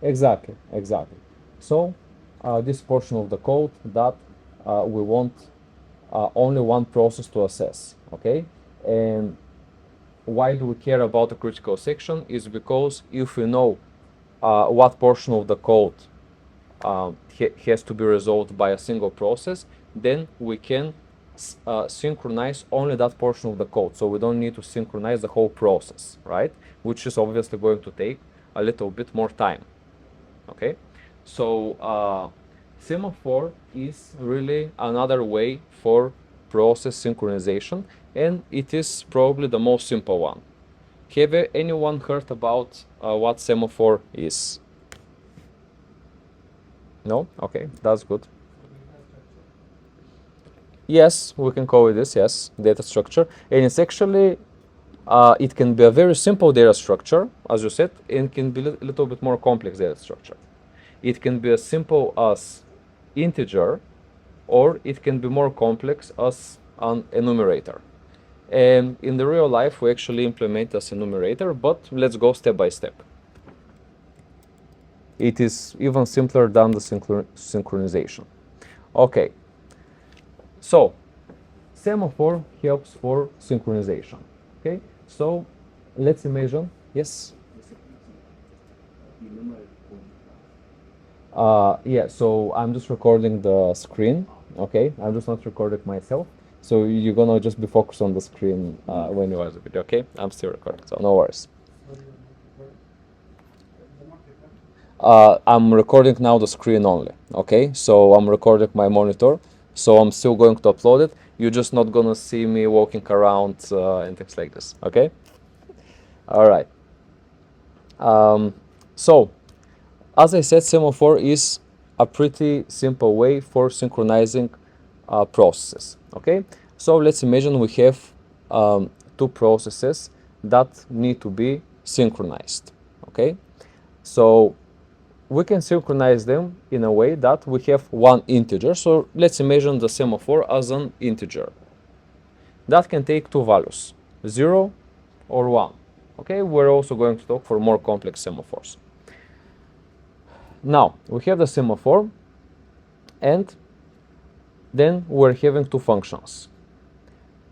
Exactly, exactly. So this portion of the code that we want only one process to assess, okay? And why do we care about the critical section is because if we know what portion of the code has to be resolved by a single process, then we can synchronize only that portion of the code. So we don't need to synchronize the whole process, right? Which is obviously going to take a little bit more time. Okay, so semaphore is really another way for process synchronization, and it is probably the most simple one. Have anyone heard about what semaphore is? No? Okay, that's good. Yes, we can call it this, yes, data structure. And it's actually, it can be a very simple data structure, as you said, and can be a little bit more complex data structure. It can be as simple as integer, or it can be more complex as an enumerator. And in the real life, we actually implement as enumerator, but let's go step by step. It is even simpler than the synchronization. Okay, so semaphore helps for synchronization. Okay, so let's imagine, yes? Yeah, so I'm just recording the screen, okay? I'm just not recording myself. So you're gonna just be focused on the screen when you watch the video, okay? I'm still recording, so no worries. I'm recording now the screen only, okay? So I'm recording my monitor, so I'm still going to upload it. You're just not gonna see me walking around and things like this, okay? All right. So, as I said, semaphore is a pretty simple way for synchronizing processes, okay? So let's imagine we have two processes that need to be synchronized, okay? So we can synchronize them in a way that we have one integer. So let's imagine the semaphore as an integer. That can take two values, 0 or 1. Okay, we're also going to talk for more complex semaphores. Now, we have the semaphore, and then we're having two functions.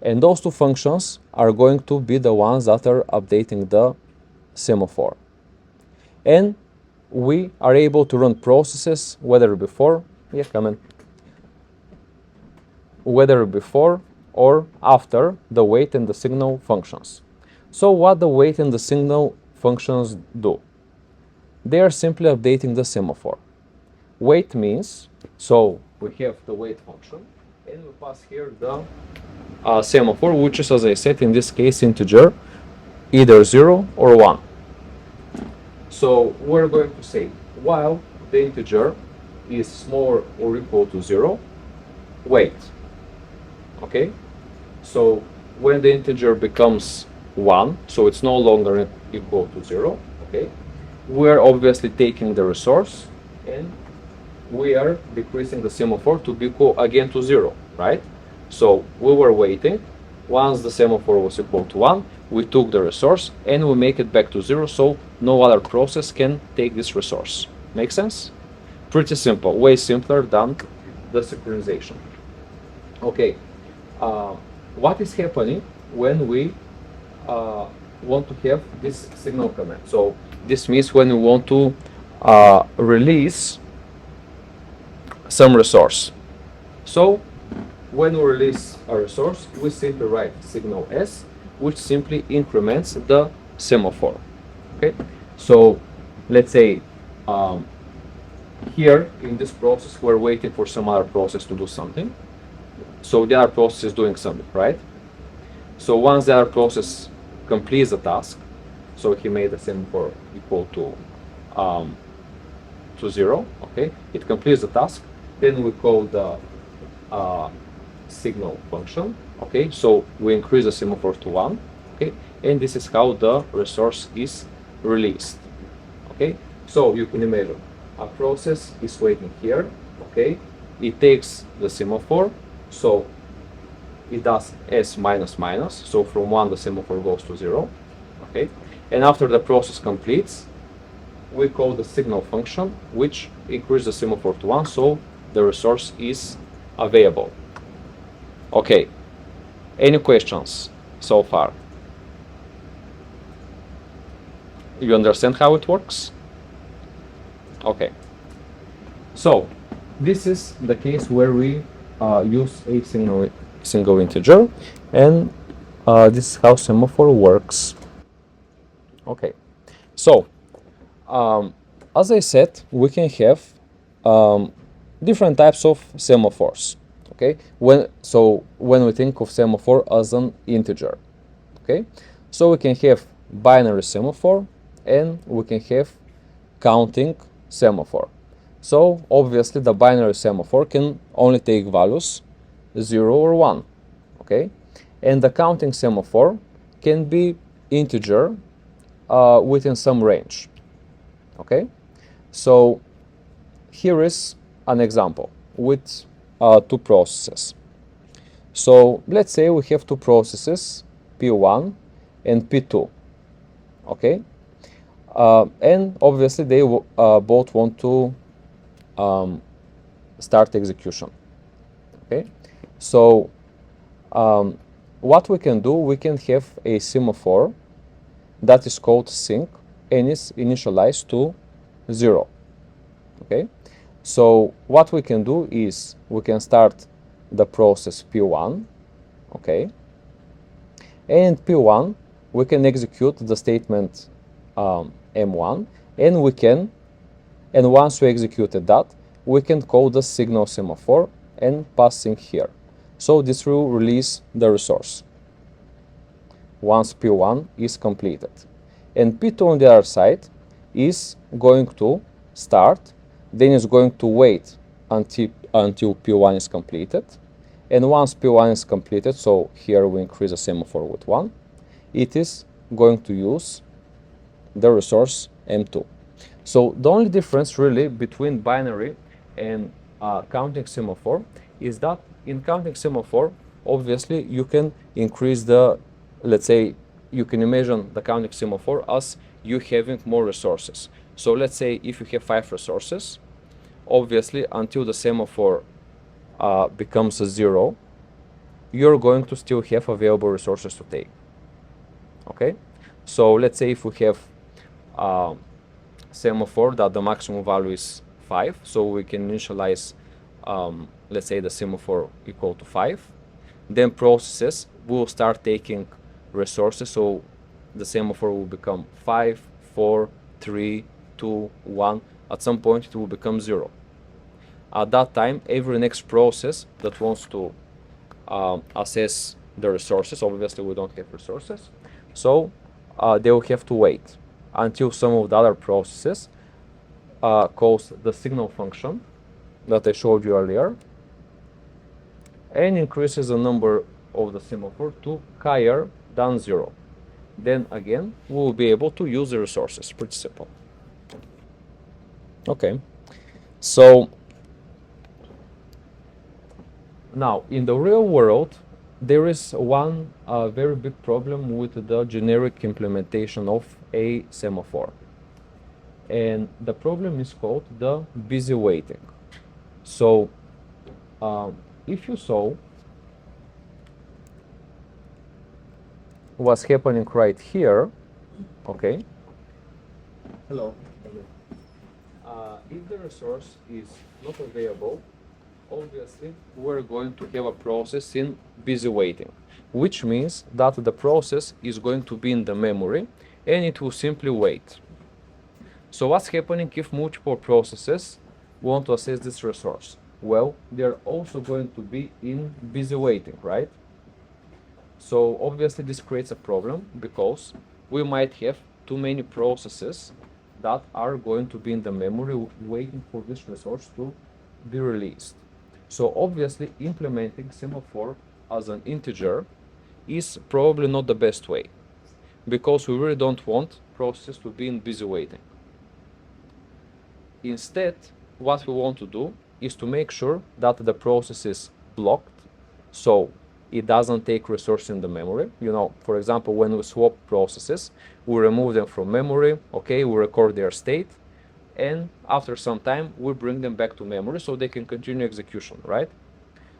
And those two functions are going to be the ones that are updating the semaphore. And we are able to run processes whether before or after the wait and the signal functions. So what the wait and the signal functions do? They are simply updating the semaphore. Wait means, so we have the wait function, and we pass here the semaphore, which is, as I said, in this case integer, either 0 or 1. So we're going to say while the integer is smaller or equal to 0, wait. Okay? So when the integer becomes 1, so it's no longer equal to 0, okay? We're obviously taking the resource and we are decreasing the semaphore to be equal again to 0, right? So we were waiting. Once the semaphore was equal to 1, we took the resource and we make it back to 0, so no other process can take this resource. Make sense? Pretty simple, way simpler than the synchronization. Okay, what is happening when we want to have this signal command? So this means when we want to release some resource. So when we release a resource, we simply write signal S, which simply increments the semaphore. Okay, so let's say here in this process we're waiting for some other process to do something. So the other process is doing something, right? So once the other process completes the task, so he made the semaphore equal to 0, okay? It completes the task, then we call the signal function, okay? So we increase the semaphore to 1, okay? And this is how the resource is released, okay? So you can imagine a process is waiting here, okay? It takes the semaphore, so it does S minus minus, so from 1 the semaphore goes to 0, okay? And after the process completes, we call the signal function, which increases the semaphore to 1, so the resource is available. Okay, any questions so far? You understand how it works? Okay. So this is the case where we use a single integer, and this is how semaphore works. Okay. So as I said, we can have different types of semaphores. Okay. When we think of semaphore as an integer, okay, so we can have binary semaphore and we can have counting semaphore. So obviously the binary semaphore can only take values 0 or 1, okay? And the counting semaphore can be integer within some range, okay? So here is an example with two processes. So let's say we have two processes, P1 and P2, okay? And obviously they both want to start execution, okay? So what we can do, we can have a semaphore that is called sync and is initialized to 0, okay? So what we can do is we can start the process P1, okay? And P1 we can execute the statement M1, and once we executed that, we can call the signal semaphore and pass sync here. So this will release the resource once P1 is completed. And P2 on the other side is going to start, then is going to wait until P1 is completed. And once P1 is completed, so here we increase the semaphore with 1, it is going to use the resource M2. So the only difference really between binary and counting semaphore is that in counting semaphore, obviously you can increase the, let's say, you can imagine the counting semaphore as you having more resources. So let's say if you have 5 resources, obviously until the semaphore becomes a 0, you're going to still have available resources to take. Okay, so let's say if we have semaphore that the maximum value is 5, so we can initialize let's say the semaphore equal to 5, then processes will start taking resources, so the semaphore will become 5, 4, 3, 2, 1. At some point it will become 0. At that time, every next process that wants to assess the resources, obviously we don't have resources, so they will have to wait until some of the other processes calls the signal function that I showed you earlier and increases the number of the semaphore to higher than 0. Then again, we will be able to use the resources. Pretty simple. Okay, so now in the real world, there is one very big problem with the generic implementation of a semaphore. And the problem is called the busy waiting. So if you saw what's happening right here, okay? Hello. If the resource is not available, obviously we're going to have a process in busy waiting, which means that the process is going to be in the memory and it will simply wait. So what's happening if multiple processes want to access this resource? Well, they're also going to be in busy waiting, right? So obviously this creates a problem because we might have too many processes that are going to be in the memory waiting for this resource to be released. So obviously implementing semaphore as an integer is probably not the best way because we really don't want processes to be in busy waiting. Instead, what we want to do is to make sure that the process is blocked so it doesn't take resources in the memory. You know, for example, when we swap processes, we remove them from memory, okay, we record their state, and after some time we bring them back to memory so they can continue execution, right?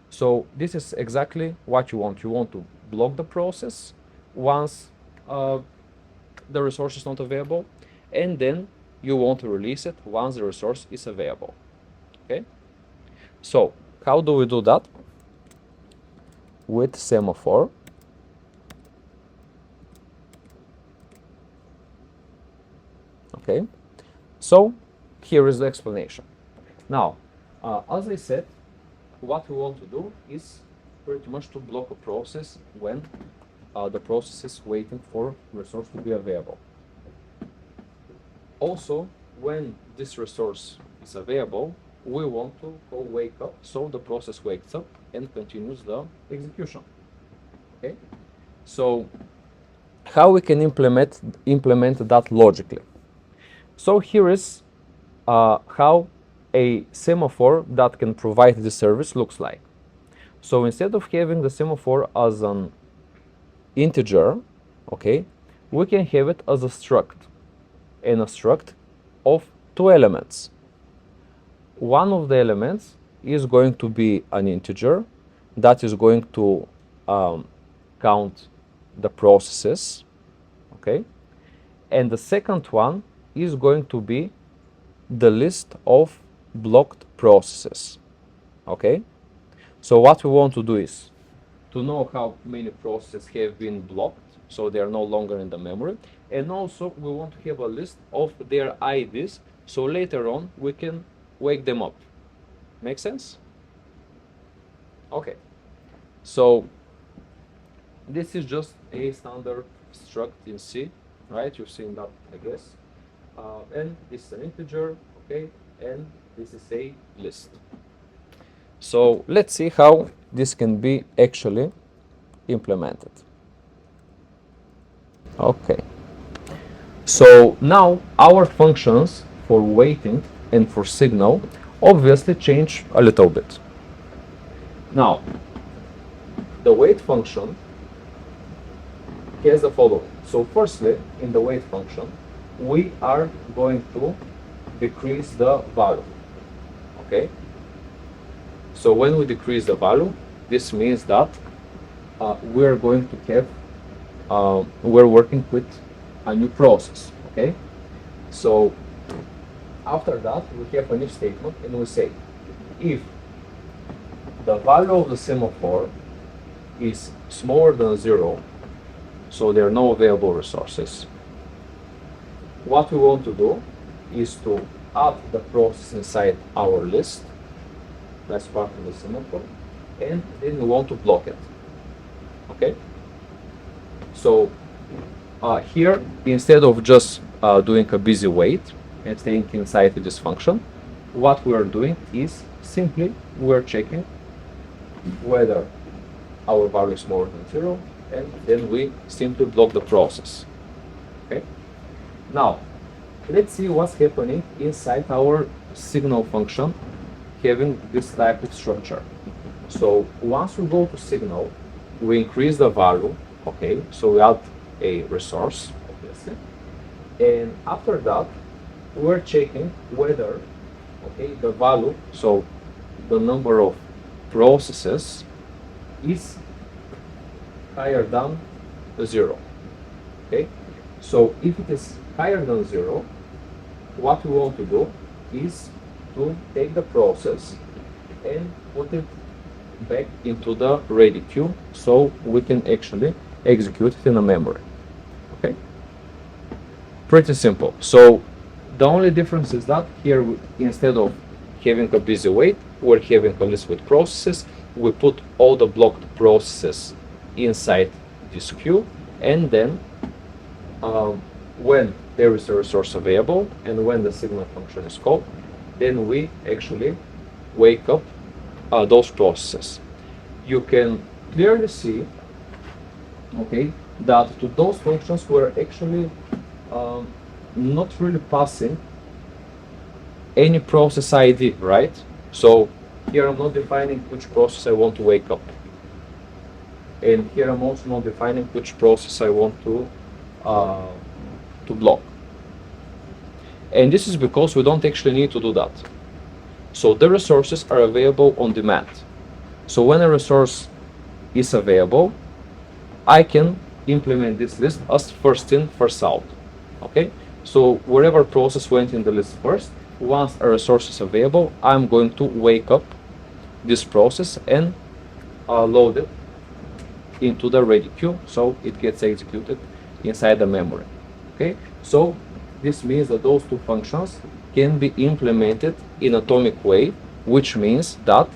So this is exactly what you want. You want to block the process once the resource is not available, and then you want to release it once the resource is available. Okay? So how do we do that? With semaphore. Okay, so here is the explanation. Now, as I said, what we want to do is pretty much to block a process when the process is waiting for resource to be available. Also, when this resource is available, we want to call wake up, so the process wakes up and continues the execution. Okay, so how we can implement that logically? So here is how a semaphore that can provide this service looks like. So instead of having the semaphore as an integer, okay, we can have it as a struct, and a struct of two elements. One of the elements is going to be an integer that is going to count the processes, okay, and the second one is going to be the list of blocked processes. Okay, so what we want to do is to know how many processes have been blocked, so they are no longer in the memory, and also we want to have a list of their IDs, so later on we can wake them up. Make sense? Okay, so this is just a standard struct in C, right? You've seen that, I guess. And this is an integer, okay, and this is a list. So let's see how this can be actually implemented. Okay, so now our functions for waiting and for signal obviously change a little bit. Now, the wait function has the following. So firstly, in the wait function, we are going to decrease the value. Okay, so when we decrease the value, this means that we're going to have we're working with a new process. Okay, so after that we have a new statement, and we say if the value of the semaphore is smaller than 0, so there are no available resources, what we want to do is to add the process inside our list. That's part of the semaphore, and then we want to block it. Okay, so here, instead of just doing a busy wait and staying inside this function, what we are doing is simply we're checking whether our value is more than 0, and then we simply block the process. Okay, now let's see what's happening inside our signal function having this type of structure. So once we go to signal, we increase the value. Okay, so we add a resource, obviously, and after that we're checking whether, okay, the value, so the number of processes is higher than 0. Okay, so if it is higher than 0, what we want to do is to take the process and put it back into the ready queue, so we can actually execute it in a memory. Okay, pretty simple. So the only difference is that here, instead of having a busy wait, we're having a list with processes. We put all the blocked processes inside this queue, and then when there is a resource available and when the signal function is called, then we actually wake up those processes. You can clearly see, okay, that to those functions we're actually not really passing any process ID, right? So here I'm not defining which process I want to wake up, and here I'm also not defining which process I want to block. And this is because we don't actually need to do that. So the resources are available on demand. So when a resource is available, I can implement this list as first in, first out. Okay? So wherever process went in the list first, once a resource is available, I'm going to wake up this process and load it into the ready queue, so it gets executed inside the memory. Okay? So this means that those two functions can be implemented in atomic way, which means that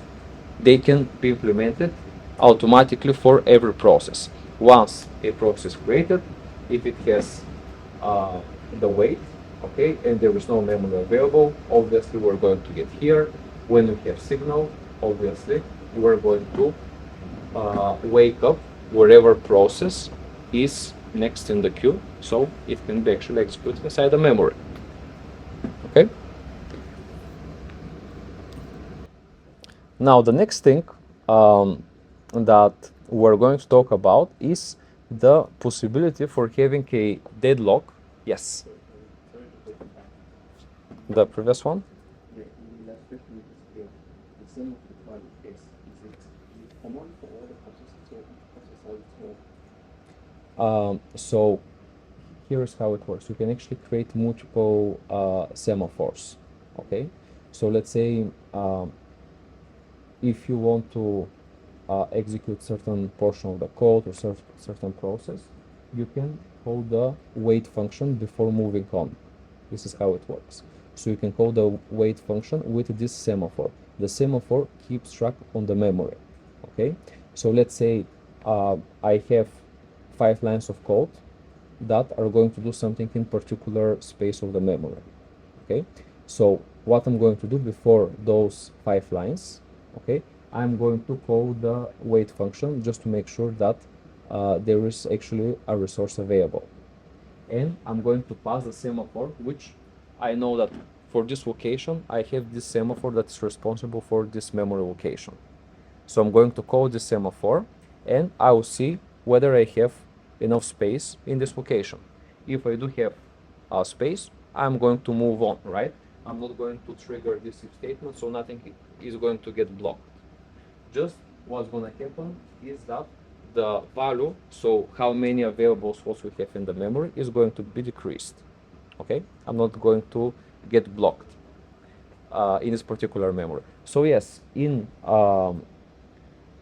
they can be implemented automatically for every process. Once a process is created, if it has the weight, okay, and there is no memory available, obviously we're going to get here. When we have signal, obviously we're going to wake up wherever process is next in the queue, so it can be actually executed inside the memory. Okay. Now the next thing that we're going to talk about is the possibility for having a deadlock. Yes. The previous one. So here's how it works. You can actually create multiple semaphores. Okay. So let's say if you want to execute certain portion of the code or certain process, you can call the wait function before moving on. This is how it works. So you can call the wait function with this semaphore. The semaphore keeps track on the memory. Okay. So let's say I have 5 lines of code that are going to do something in particular space of the memory. Okay. So what I'm going to do before those 5 lines, okay, I'm going to call the wait function just to make sure that there is actually a resource available. And I'm going to pass the semaphore, which I know that for this location, I have this semaphore that's responsible for this memory location. So I'm going to call this semaphore, and I will see whether I have enough space in this location. If I do have space, I'm going to move on, right? I'm not going to trigger this if statement, so nothing is going to get blocked. Just what's going to happen is that the value, so how many available slots we have in the memory, is going to be decreased. Okay, I'm not going to get blocked in this particular memory. So yes, in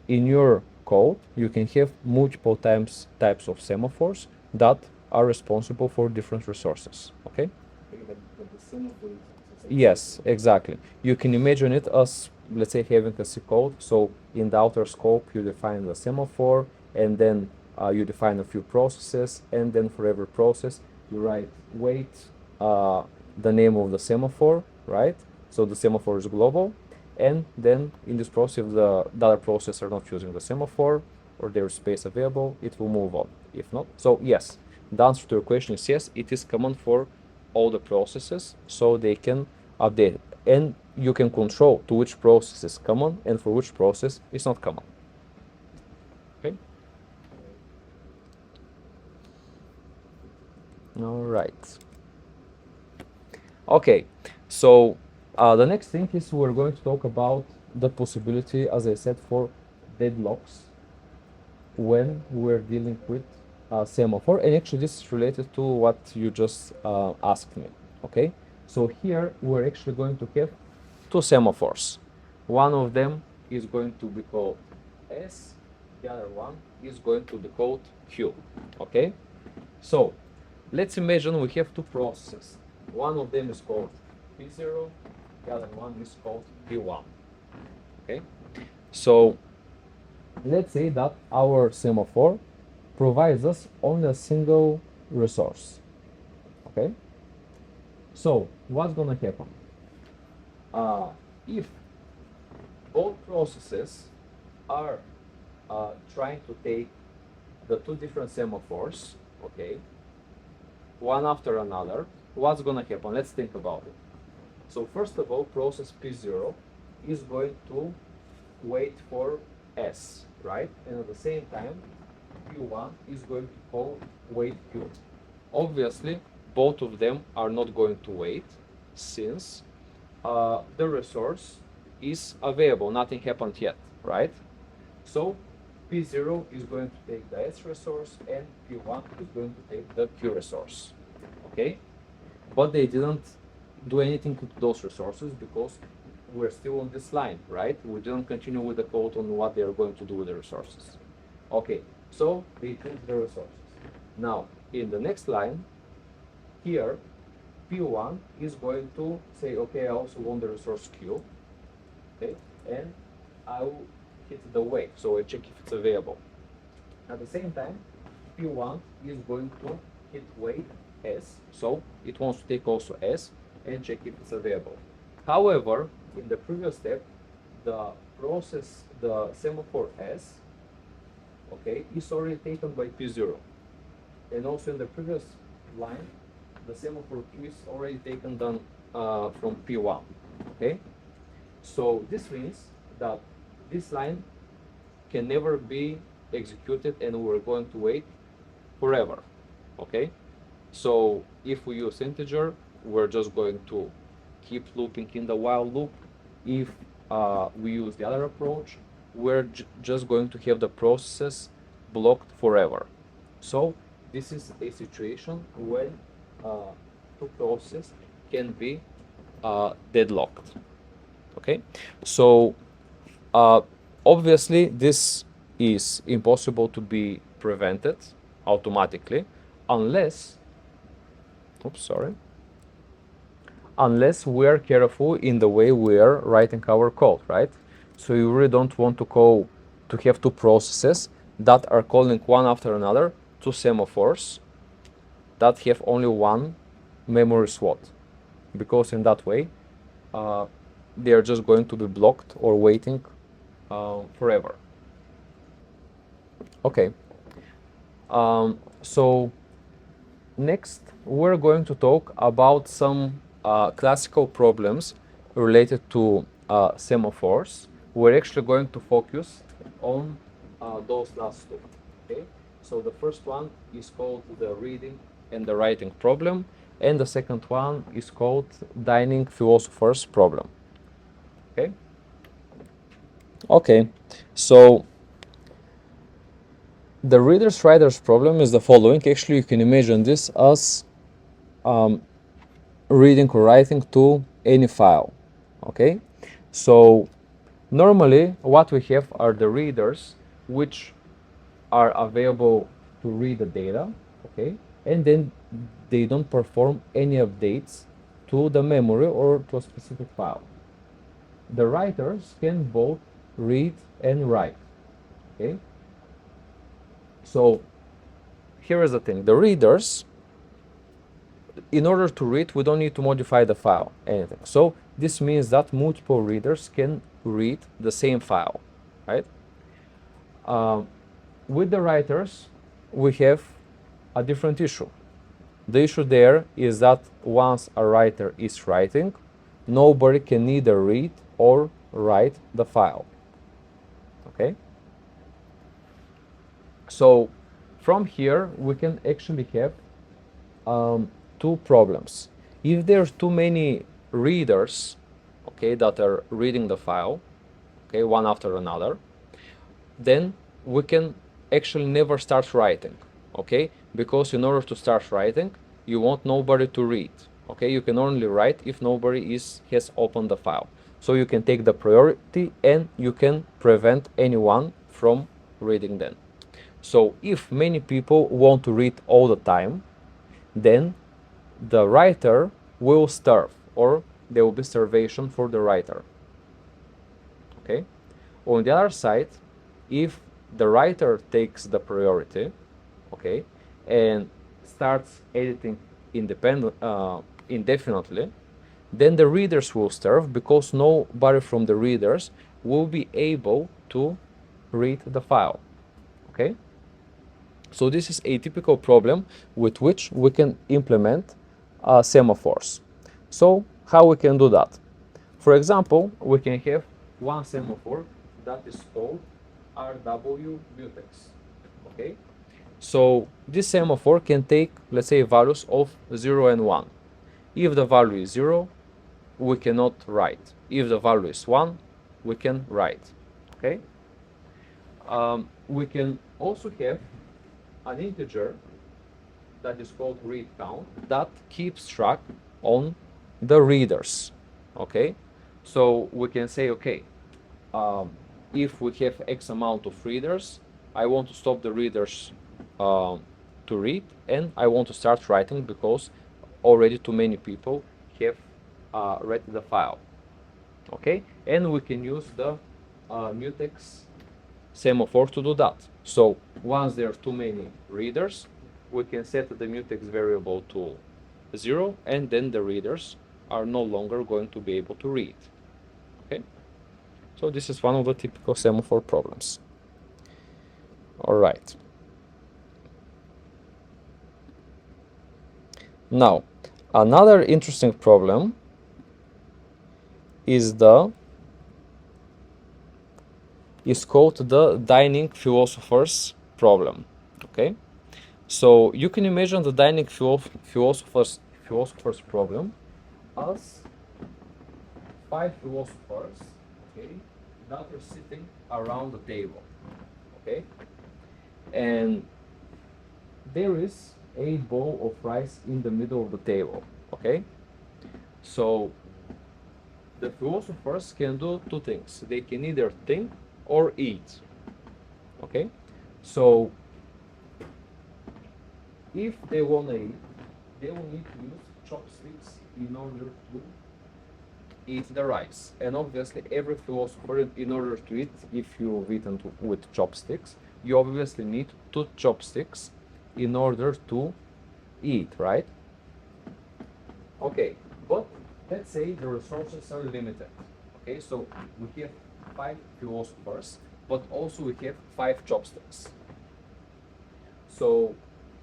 your code, you can have multiple types of semaphores that are responsible for different resources. Okay. Yes, exactly. You can imagine it as, let's say, having a C code. So in the outer scope, you define the semaphore, and then you define a few processes, and then for every process, you write wait, the name of the semaphore, right? So the semaphore is global, and then in this process, if the other process are not using the semaphore or there is space available, it will move on. If not, so yes, the answer to your question is yes, it is common for all the processes, so they can update it. And you can control to which process is common and for which process is not common. Okay. All right. Okay, so the next thing is we're going to talk about the possibility, as I said, for deadlocks when we're dealing with semaphore, and actually this is related to what you just asked me. Okay, so here we're actually going to have 2 semaphores. One of them is going to be called S, the other one is going to be called Q. Okay, so let's imagine we have 2 processes. One of them is called P0, the other one is called P1. Okay, so let's say that our semaphore provides us only a single resource. Okay, so what's gonna happen? If both processes are trying to take the 2 different semaphores, okay, one after another, what's gonna happen? Let's think about it. So first of all, process P0 is going to wait for S, right? And at the same time, Q1 is going to call wait Q. Obviously, both of them are not going to wait, since the resource is available, nothing happened yet, right? So P0 is going to take the S resource and P1 is going to take the Q resource, okay? But they didn't do anything to those resources because we're still on this line, right? We didn't continue with the code on what they are going to do with the resources. Okay, so they took the resources. Now, in the next line, here, P1 is going to say, okay, I also want the resource Q, okay, and I will hit the wait, so I check if it's available. At the same time, P1 is going to hit wait S, so it wants to take also S and check if it's available. However, in the previous step, the process, the semaphore S, okay, is already taken by P0. And also in the previous line, the semaphore Q is already taken down from P1, okay? So this means that this line can never be executed and we're going to wait forever, okay? So if we use integer, we're just going to keep looping in the while loop. If we use the other approach, we're just going to have the processes blocked forever. So this is a situation when two processes can be deadlocked, okay? So obviously this is impossible to be prevented automatically unless unless we are careful in the way we are writing our code, right? So you really don't want to have two processes that are calling one after another, two semaphores that have only one memory slot, because in that way they are just going to be blocked or waiting forever. Okay, so next we're going to talk about some classical problems related to semaphores. We're actually going to focus on those last two. Okay, so the first one is called the reading and the writing problem, and the second one is called dining philosopher's problem. Okay. Okay, so the reader's writer's problem is the following. Actually, you can imagine this as reading or writing to any file. Okay, so normally what we have are the readers which are available to read the data, okay, and then they don't perform any updates to the memory or to a specific file. The writers can both read and write, okay? So here is the thing, the readers, in order to read, we don't need to modify the file, anything. So this means that multiple readers can read the same file, right? With the writers, we have a different issue. The issue there is that once a writer is writing, nobody can neither read or write the file, okay? So from here, we can actually have two problems. If there's too many readers, okay, that are reading the file, okay, one after another, then we can actually never start writing, okay? Because in order to start writing, you want nobody to read, okay? You can only write if nobody has opened the file. So you can take the priority and you can prevent anyone from reading then. So if many people want to read all the time, then the writer will starve, or there will be starvation for the writer, okay? On the other side, if the writer takes the priority, okay, and starts editing indefinitely, then the readers will starve because nobody from the readers will be able to read the file, okay? So this is a typical problem with which we can implement semaphores. So how we can do that? For example, we can have one semaphore that is called RW mutex, okay? So this semaphore can take, let's say, values of 0 and 1. If the value is 0, we cannot write. If the value is 1, we can write. Okay. We can also have an integer that is called read count that keeps track on the readers. Okay. So we can say, okay, if we have X amount of readers, I want to stop the readers to read, and I want to start writing because already too many people have read the file. Okay, and we can use the mutex semaphore to do that. So once there are too many readers, we can set the mutex variable to 0, and then the readers are no longer going to be able to read. Okay, so this is one of the typical semaphore problems. All right. Now, another interesting problem is called the dining philosophers problem. Okay, so you can imagine the dining philosophers problem as 5 philosophers, okay, that are sitting around the table. Okay, and there is a bowl of rice in the middle of the table. Okay, so the philosophers can do two things. They can either think or eat. Okay, so if they want to eat, they will need to use chopsticks in order to eat the rice. And obviously every philosopher, in order to eat, if you've eaten with chopsticks, you obviously need 2 chopsticks in order to eat, right? Okay, but let's say the resources are limited. Okay, so we have 5 philosophers, but also we have 5 chopsticks. So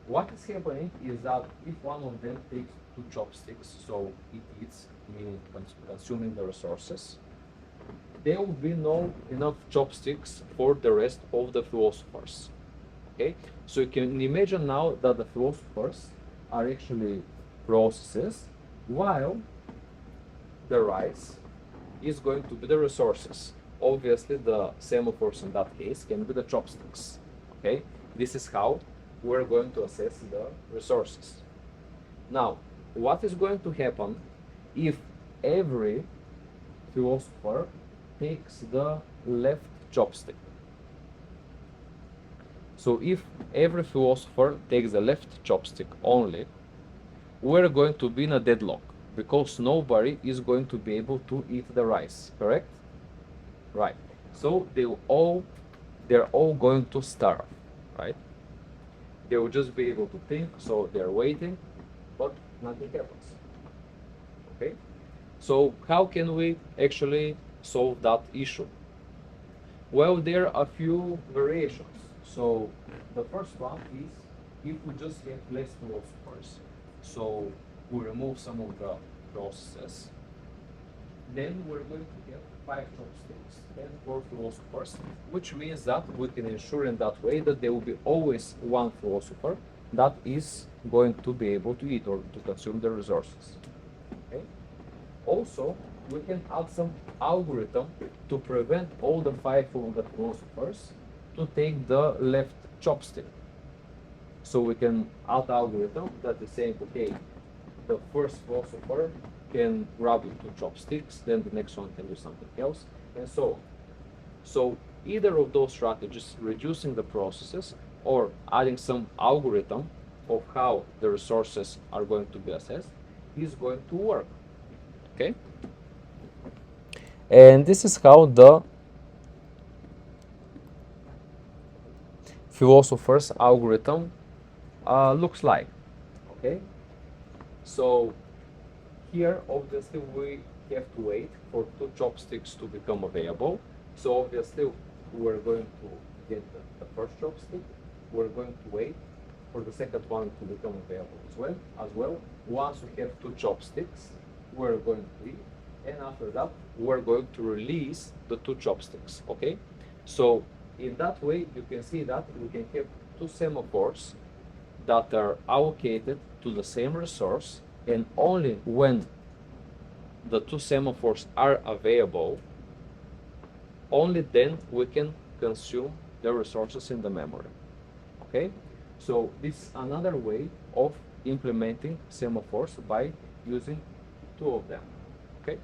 what is happening is that if one of them takes 2 chopsticks, so it eats, meaning consuming the resources, there will be no enough chopsticks for the rest of the philosophers. Okay, so you can imagine now that the philosophers are actually processes, while the rice is going to be the resources. Obviously, the semaphores in that case can be the chopsticks. Okay, this is how we're going to assess the resources. Now, what is going to happen if every philosopher takes the left chopstick? So if every philosopher takes the left chopstick only, we're going to be in a deadlock because nobody is going to be able to eat the rice, correct? Right. So they're all going to starve, right? They will just be able to think, so they're waiting, but nothing happens. Okay? So how can we actually solve that issue? Well, there are a few variations. So the first one is if we just have less philosophers, so we remove some of the processes, then we're going to get 5 chopsticks and 4 philosophers, which means that we can ensure in that way that there will be always one philosopher that is going to be able to eat or to consume the resources. Okay? Also, we can add some algorithm to prevent all the 5 of the philosophers to take the left chopstick. So we can add algorithm that is saying, okay, the first philosopher can grab 2 chopsticks, then the next one can do something else, and so on. So either of those strategies, reducing the processes or adding some algorithm of how the resources are going to be assessed, is going to work. Okay? And this is how the philosopher's algorithm looks like. Okay? So here, obviously, we have to wait for 2 chopsticks to become available. So obviously, we're going to get the first chopstick. We're going to wait for the second one to become available as well. Once we have 2 chopsticks, we're going to eat, and after that, we're going to release the 2 chopsticks. Okay? So in that way, you can see that we can have 2 semaphores that are allocated to the same resource, and only when the two semaphores are available, only then we can consume the resources in the memory. Okay, so this is another way of implementing semaphores by using two of them. Okay.